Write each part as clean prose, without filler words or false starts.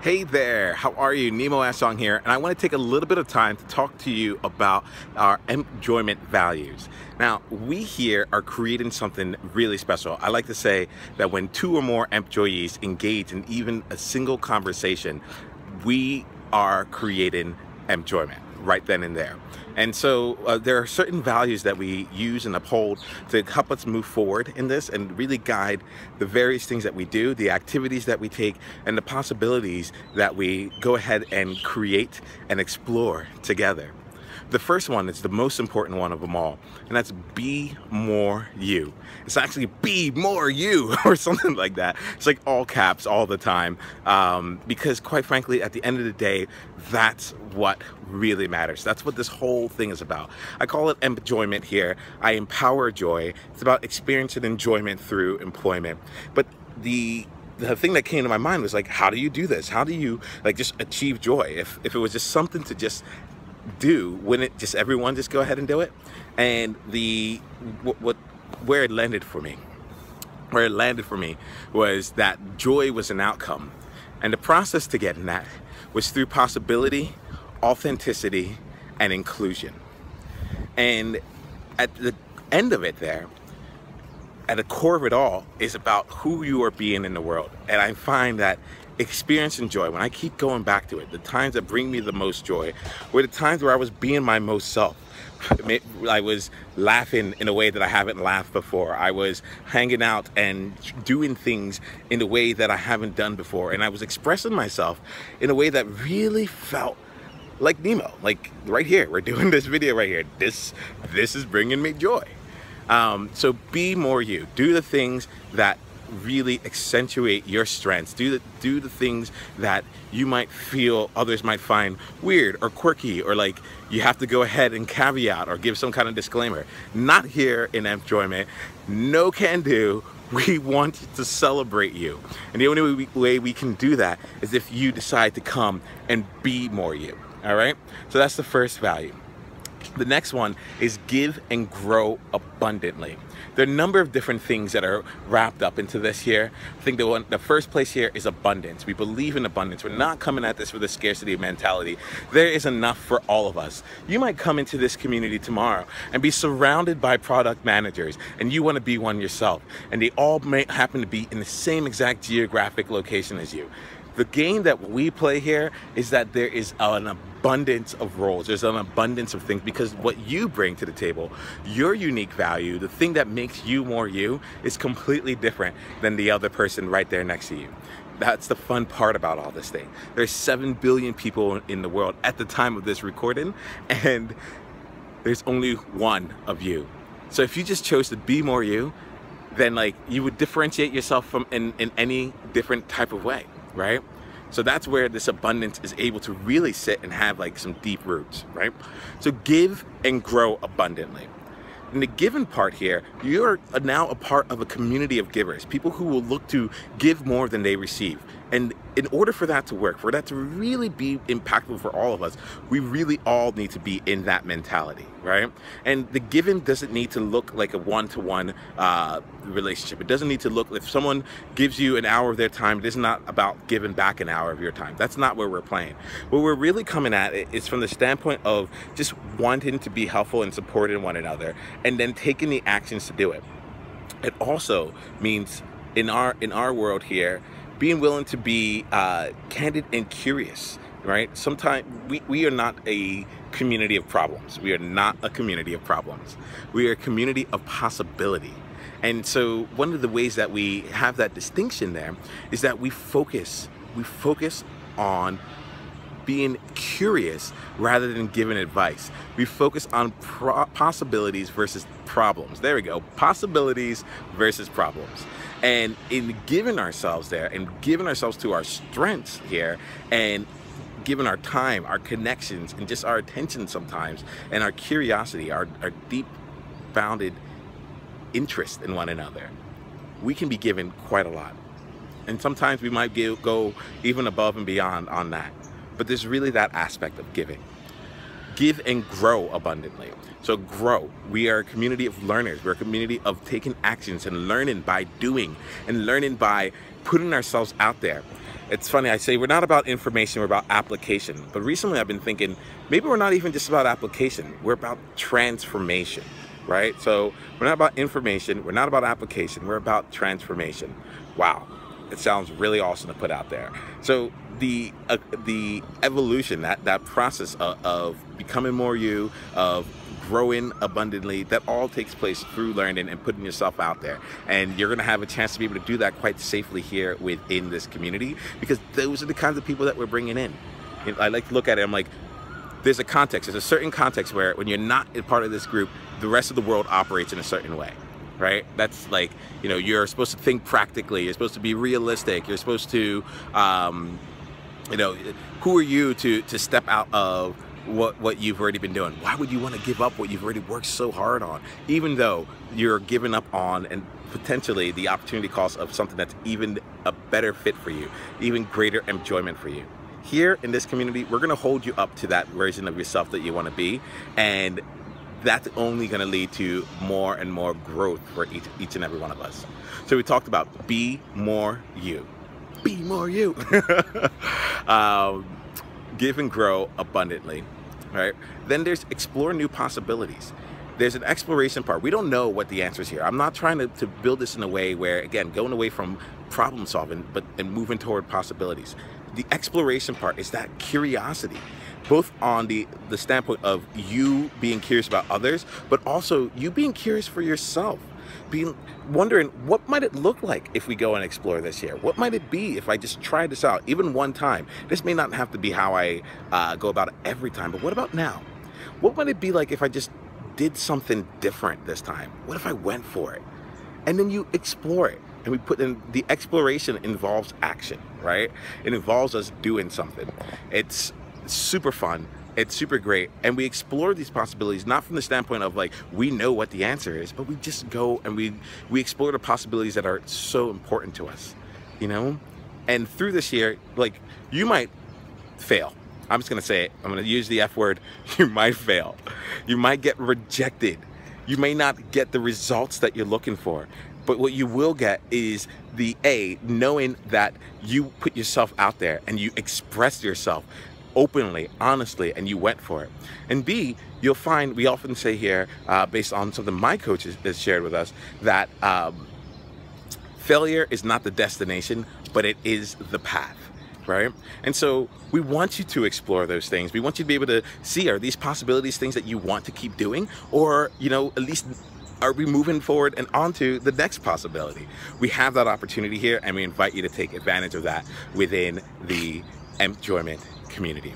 Hey there, how are you? Nemo Ashong here, and I want to take a little bit of time to talk to you about our employment values. Now, we here are creating something really special. I like to say that when two or more employees engage in even a single conversation, we are creating employment right then and there. And so there are certain values that we use and uphold to help us move forward in this and really guide the various things that we do, the activities that we take, and the possibilities that we go ahead and create and explore together. The first one is the most important one of them all, and that's be more you. It's actually be more you or something like that. It's like all caps all the time because quite frankly, at the end of the day, that's what really matters. That's what this whole thing is about. I call it enjoyment here. I empower joy. It's about experiencing enjoyment through employment. But the thing that came to my mind was like, how do you do this? How do you like just achieve joy? If it was just something to just do, wouldn't it just everyone just go ahead and do it? And where it landed for me was that joy was an outcome, and the process to getting that was through possibility, authenticity, and inclusion. And at the end of it there, at the core of it all, is about who you are being in the world. And I find that experiencing joy, when I keep going back to it, the times that bring me the most joy were the times where I was being my most self. I was laughing in a way that I haven't laughed before. I was hanging out and doing things in a way that I haven't done before. And I was expressing myself in a way that really felt like Nemo. Like right here, we're doing this video right here. This is bringing me joy. So be more you. Do the things that really accentuate your strengths. Do the things that you might feel others might find weird or quirky, or like you have to go ahead and caveat or give some kind of disclaimer. Not here in Empjoyment. No can do. We want to celebrate you, and the only way we can do that is if you decide to come and be more you. All right, so that's the first value. The next one is give and grow abundantly. There are a number of different things that are wrapped up into this here. I think the first place here is abundance. We believe in abundance. We're not coming at this with a scarcity mentality. There is enough for all of us. You might come into this community tomorrow and be surrounded by product managers, and you want to be one yourself, and they all may happen to be in the same exact geographic location as you. The game that we play here is that there is an abundance of roles. There's an abundance of things, because what you bring to the table, your unique value, the thing that makes you more you, is completely different than the other person right there next to you. That's the fun part about all this thing. There's 7 billion people in the world at the time of this recording, and there's only one of you. So if you just chose to be more you, then like you would differentiate yourself from in any different type of way. Right? So that's where this abundance is able to really sit and have like some deep roots, right? So give and grow abundantly. In the giving part here, you're now a part of a community of givers, people who will look to give more than they receive. And in order for that to work, for that to really be impactful for all of us, we really all need to be in that mentality, right? And the giving doesn't need to look like a one-to-one relationship. It doesn't need to look, if someone gives you an hour of their time, it is not about giving back an hour of your time. That's not where we're playing. What we're really coming at is from the standpoint of just wanting to be helpful and supporting one another, and then taking the actions to do it. It also means in our world here, being willing to be candid and curious, right? Sometimes we are not a community of problems. We are not a community of problems. We are a community of possibility. And so one of the ways that we have that distinction there is that we focus on being curious rather than giving advice. We focus on possibilities versus problems. There we go. Possibilities versus problems. And in giving ourselves there and giving ourselves to our strengths here, and giving our time, our connections, and just our attention sometimes, and our curiosity, our deep founded interest in one another, we can be given quite a lot. And sometimes we might go even above and beyond on that. But there's really that aspect of giving. give and grow abundantly. So grow. We are a community of learners. We're a community of taking actions and learning by doing and learning by putting ourselves out there. It's funny, I say we're not about information, we're about application. But recently I've been thinking, maybe we're not even just about application, we're about transformation, right? So we're not about information, we're not about application, we're about transformation. Wow, it sounds really awesome to put out there. So the evolution, that process of becoming more you, of growing abundantly, that all takes place through learning and putting yourself out there. And you're going to have a chance to be able to do that quite safely here within this community, because those are the kinds of people that we're bringing in. I like to look at it, I'm like, there's a context, there's a certain context where when you're not a part of this group, the rest of the world operates in a certain way, right? That's like, you know, you're supposed to think practically, you're supposed to be realistic, you're supposed to, you know, who are you to step out of what you've already been doing? Why would you want to give up what you've already worked so hard on, even though you're giving up on and potentially the opportunity cost of something that's even a better fit for you, even greater enjoyment for you? Here in this community, we're going to hold you up to that version of yourself that you want to be, and that's only going to lead to more and more growth for each and every one of us. So we talked about be more you. Be more you. Give and grow abundantly, right? Then there's explore new possibilities. There's an exploration part. We don't know what the answer is here. I'm not trying to build this in a way where, again, going away from problem solving, and moving toward possibilities. The exploration part is that curiosity, both on the standpoint of you being curious about others, but also you being curious for yourself. Wondering, what might it look like if we go and explore this here? What might it be if I just try this out, even one time? This may not have to be how I go about it every time, but what about now? What might it be like if I just did something different this time? What if I went for it? And then you explore it. And we put in, the exploration involves action, right? It involves us doing something. It's super fun. It's super great, and we explore these possibilities not from the standpoint of like we know what the answer is, but we just go and we explore the possibilities that are so important to us, you know. And through this year, like, you might fail. I'm just gonna say it. I'm gonna use the F word. You might fail. You might get rejected. You may not get the results that you're looking for. But what you will get is the knowing that you put yourself out there and you express yourself openly, honestly, and you went for it. And B, you'll find, we often say here, based on something my coach has shared with us, that failure is not the destination, but it is the path, right? And so we want you to explore those things. We want you to be able to see, are these possibilities things that you want to keep doing? Or, you know, at least are we moving forward and onto the next possibility? We have that opportunity here, and we invite you to take advantage of that within the Empjoyment community.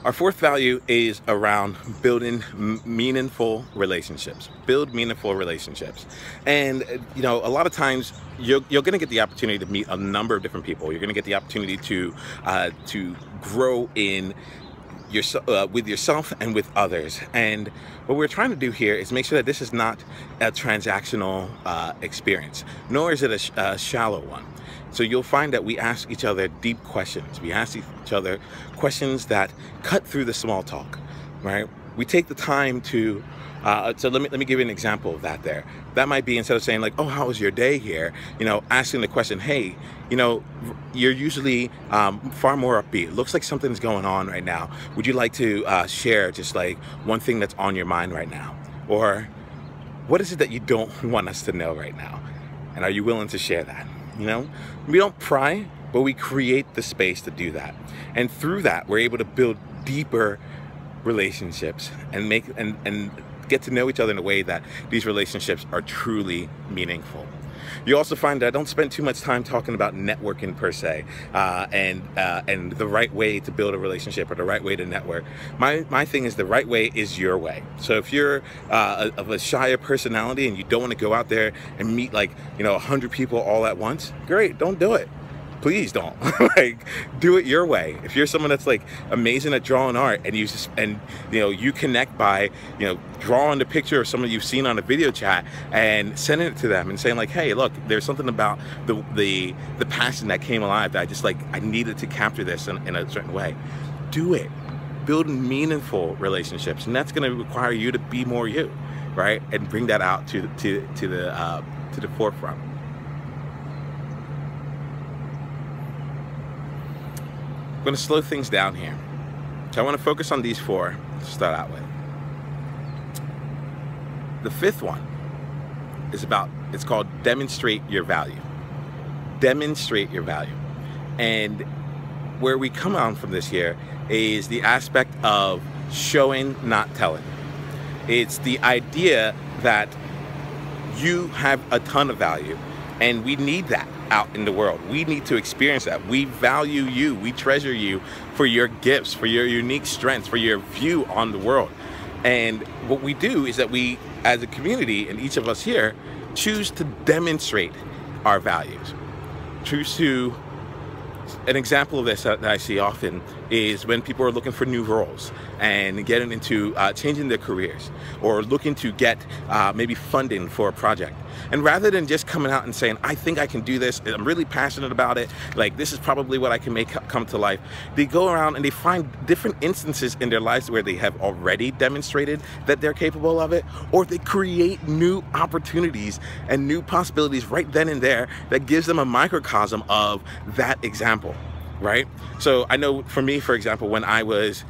Our fourth value is around building meaningful relationships. Build meaningful relationships. And, you know, a lot of times you're going to get the opportunity to meet a number of different people. You're going to get the opportunity to grow in with yourself and with others. And what we're trying to do here is make sure that this is not a transactional experience, nor is it a shallow one. So you'll find that we ask each other deep questions. We ask each other questions that cut through the small talk, right? We take the time to, so let me give you an example of that there. That might be, instead of saying like, oh, how was your day here? You know, asking the question, hey, you know, you're usually far more upbeat. It looks like something's going on right now. Would you like to share just like one thing that's on your mind right now? Or what is it that you don't want us to know right now? And are you willing to share that? You know, we don't pry, but we create the space to do that. And through that, we're able to build deeper relationships and make and get to know each other in a way that these relationships are truly meaningful. You also find that I don't spend too much time talking about networking per se, and the right way to build a relationship or the right way to network. My thing is the right way is your way. So if you're of a shyer personality and you don't want to go out there and meet like, you know, 100 people all at once, great, don't do it. please don't. Like, do it your way. If you're someone that's like amazing at drawing art, and you connect by drawing the picture of someone you've seen on a video chat and sending it to them and saying like, hey, look, there's something about the passion that came alive that I needed to capture this in a certain way. Do it. Build meaningful relationships, and that's going to require you to be more you, right? And bring that out to the forefront. I'm going to slow things down here. So I want to focus on these 4 to start out with. The 5th one is it's called demonstrate your value. Demonstrate your value. And where we come on from this here is the aspect of showing, not telling. It's the idea that you have a ton of value, and we need that out in the world. We need to experience that. We value you. We treasure you for your gifts, for your unique strengths, for your view on the world. And what we do is that we, as a community, and each of us here, choose to demonstrate our values. An example of this that I see often is when people are looking for new roles and getting into changing their careers, or looking to get maybe funding for a project. And rather than just coming out and saying, I think I can do this, I'm really passionate about it, like this is probably what I can make come to life, they go around and they find different instances in their lives where they have already demonstrated that they're capable of it, or they create new opportunities and new possibilities right then and there that gives them a microcosm of that example. Right? So I know for me, for example, when I was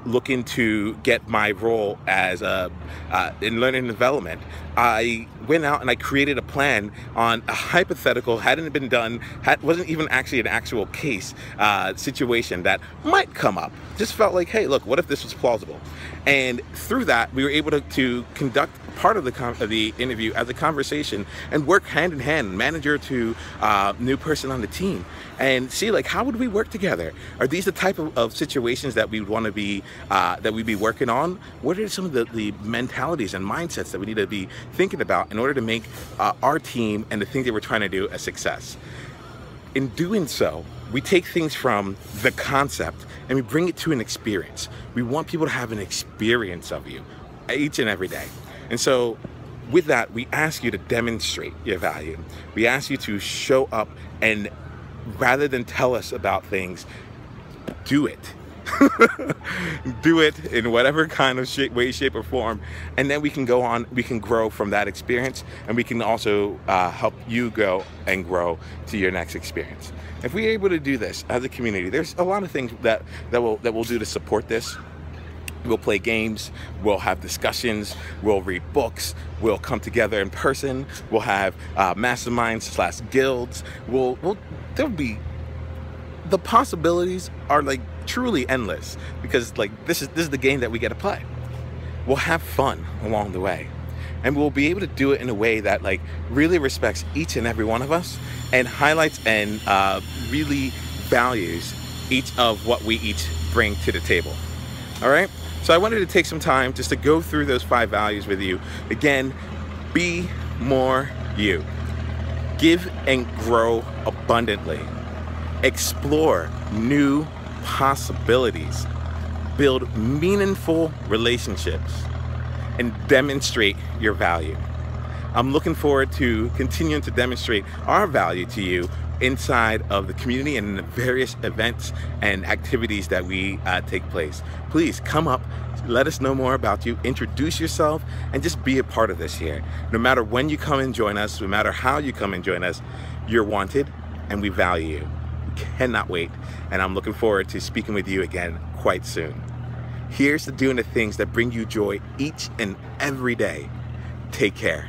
looking to get my role as in learning and development, I went out and I created a plan on a hypothetical, hadn't been done, wasn't even actually an actual case situation that might come up. Just felt like, hey, look, what if this was plausible? And through that, we were able to conduct part of the interview as a conversation and work hand in hand, manager to new person on the team, and see like, how would we work together? Are these the type of situations that we want to be that we'd be working on? What are some of the mentalities and mindsets that we need to be thinking about in order to make our team and the things that we're trying to do a success? In doing so, we take things from the concept and we bring it to an experience. We want people to have an experience of you each and every day. And so with that, we ask you to demonstrate your value. We ask you to show up, and rather than tell us about things, do it. Do it in whatever kind of way, shape, or form, and then we can go on, we can grow from that experience, and we can also help you go and grow to your next experience. If we're able to do this as a community, there's a lot of things that we'll do to support this. We'll play games, we'll have discussions, we'll read books, we'll come together in person, we'll have masterminds / guilds. There'll be, the possibilities are like truly endless, because like this is the game that we get to play. We'll have fun along the way, and we'll be able to do it in a way that like really respects each and every one of us, and highlights and really values each of what we each bring to the table. All right? So I wanted to take some time just to go through those 5 values with you. Again, be more you. Give and grow abundantly. Explore new possibilities. Build meaningful relationships. And demonstrate your value. I'm looking forward to continuing to demonstrate our value to you inside of the community and in the various events and activities that we take place. Please come up, let us know more about you, introduce yourself, and just be a part of this here. No matter when you come and join us, no matter how you come and join us, you're wanted and we value you. We cannot wait, and I'm looking forward to speaking with you again quite soon. Here's to doing the things that bring you joy each and every day. Take care.